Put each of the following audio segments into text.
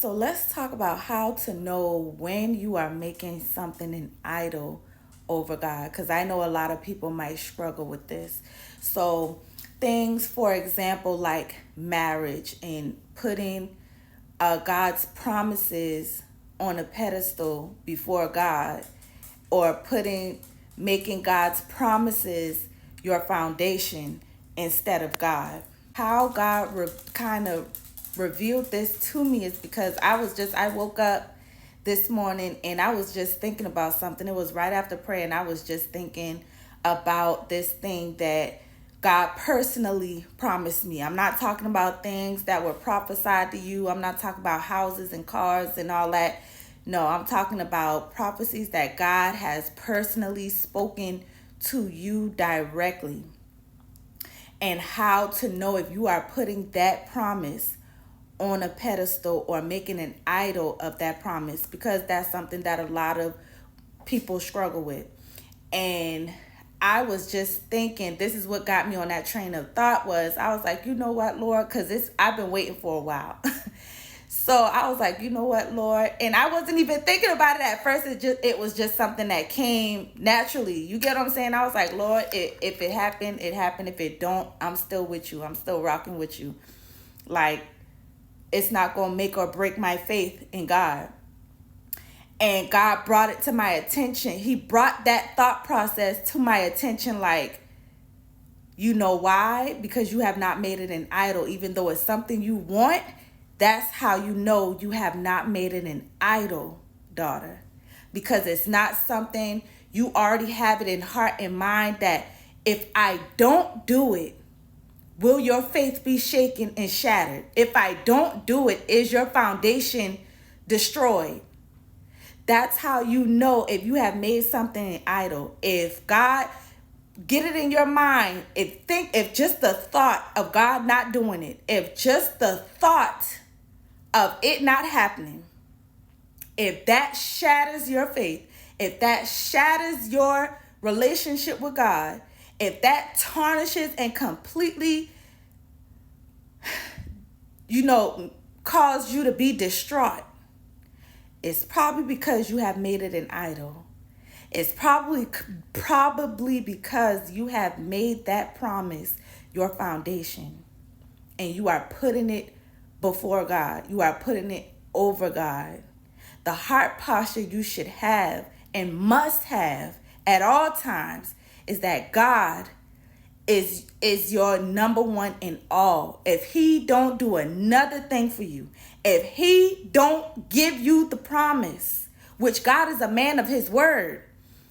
So let's talk about how to know when you are making something an idol over God. Because I know a lot of people might struggle with this. So, things, for example, like marriage and putting God's promises on a pedestal before God, or making God's promises your foundation instead of God. How God kind of revealed this to me is because I woke up this morning and I was just thinking about something. It was right after prayer, and I was just thinking about this thing that God personally promised me. I'm not talking about things that were prophesied to you. I'm not talking about houses and cars and all that. No, I'm talking about prophecies that God has personally spoken to you directly, and how to know if you are putting that promise on a pedestal or making an idol of that promise, because that's something that a lot of people struggle with. And I was just thinking, this is what got me on that train of thought. Was I was like, you know what, Lord, because I've been waiting for a while. So I was like, you know what, Lord, and I wasn't even thinking about it at first. It was just something that came naturally. You get what I'm saying? I was like, Lord, if it happened, it happened. If it don't, I'm still with you. I'm still rocking with you. Like, it's not gonna make or break my faith in God. And God brought it to my attention. He brought that thought process to my attention, like, you know why? Because you have not made it an idol, even though it's something you want. That's how you know you have not made it an idol, daughter. Because it's not something you already have it in heart and mind that if I don't do it, will your faith be shaken and shattered? If I don't do it, is your foundation destroyed? That's how you know if you have made something an idol. If God, get it in your mind, if just the thought of God not doing it, if just the thought of it not happening, if that shatters your faith, if that shatters your relationship with God, if that tarnishes and completely, cause you to be distraught, it's probably because you have made it an idol. It's probably because you have made that promise your foundation, and you are putting it before God. You are putting it over God. The heart posture you should have and must have at all times is that God is your number one in all. If he don't do another thing for you, if he don't give you the promise, which God is a man of his word.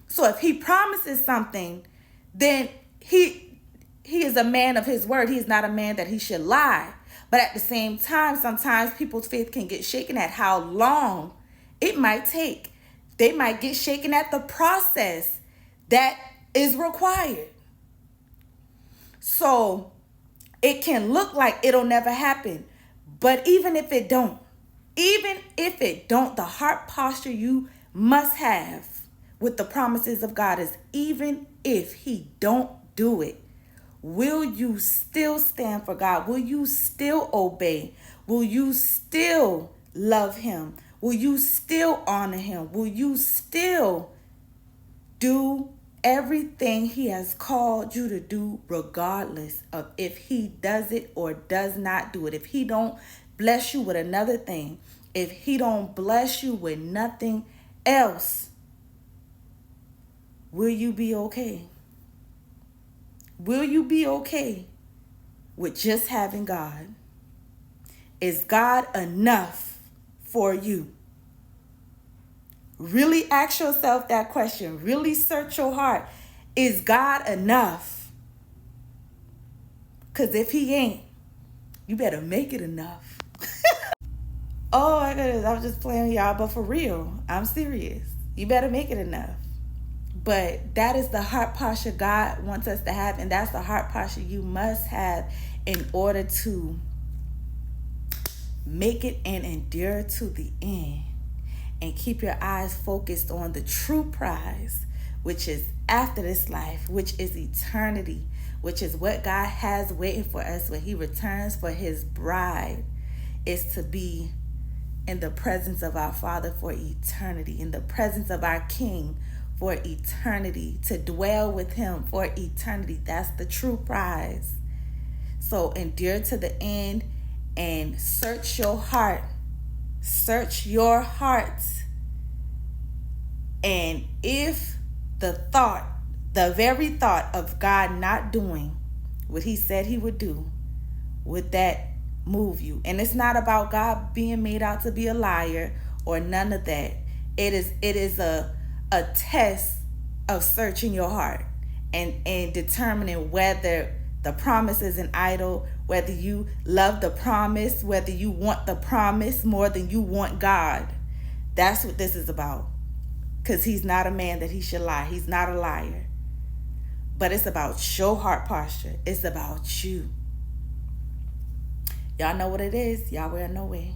So if he promises something, then he is a man of his word. He is not a man that he should lie. But at the same time, sometimes people's faith can get shaken at how long it might take. They might get shaken at the process that is required. So it can look like it'll never happen. But even if it don't, the heart posture you must have with the promises of God is, even if he don't do it, will you still stand for God? Will you still obey? Will you still love him? Will you still honor him? Will you still do everything he has called you to do, regardless of if he does it or does not do it? If he don't bless you with another thing, if he don't bless you with nothing else, will you be okay? Will you be okay with just having God? Is God enough for you? Really ask yourself that question. Really search your heart. Is God enough? Because if he ain't, you better make it enough. Oh my goodness, I was just playing with y'all, but for real, I'm serious. You better make it enough. But that is the heart posture God wants us to have, and that's the heart posture you must have in order to make it and endure to the end, and keep your eyes focused on the true prize, which is after this life, which is eternity, which is what God has waiting for us when he returns for his bride, is to be in the presence of our Father for eternity, in the presence of our King for eternity, to dwell with him for eternity. That's the true prize. So endure to the end and search your heart. Search your hearts. And if the very thought of God not doing what he said he would do, would that move you? And it's not about God being made out to be a liar or none of that. It is a test of searching your heart and determining whether the promise is an idol, whether you love the promise, whether you want the promise more than you want God. That's what this is about. Because he's not a man that he should lie. He's not a liar. But it's about your heart posture. It's about you. Y'all know what it is. Y'all will know it.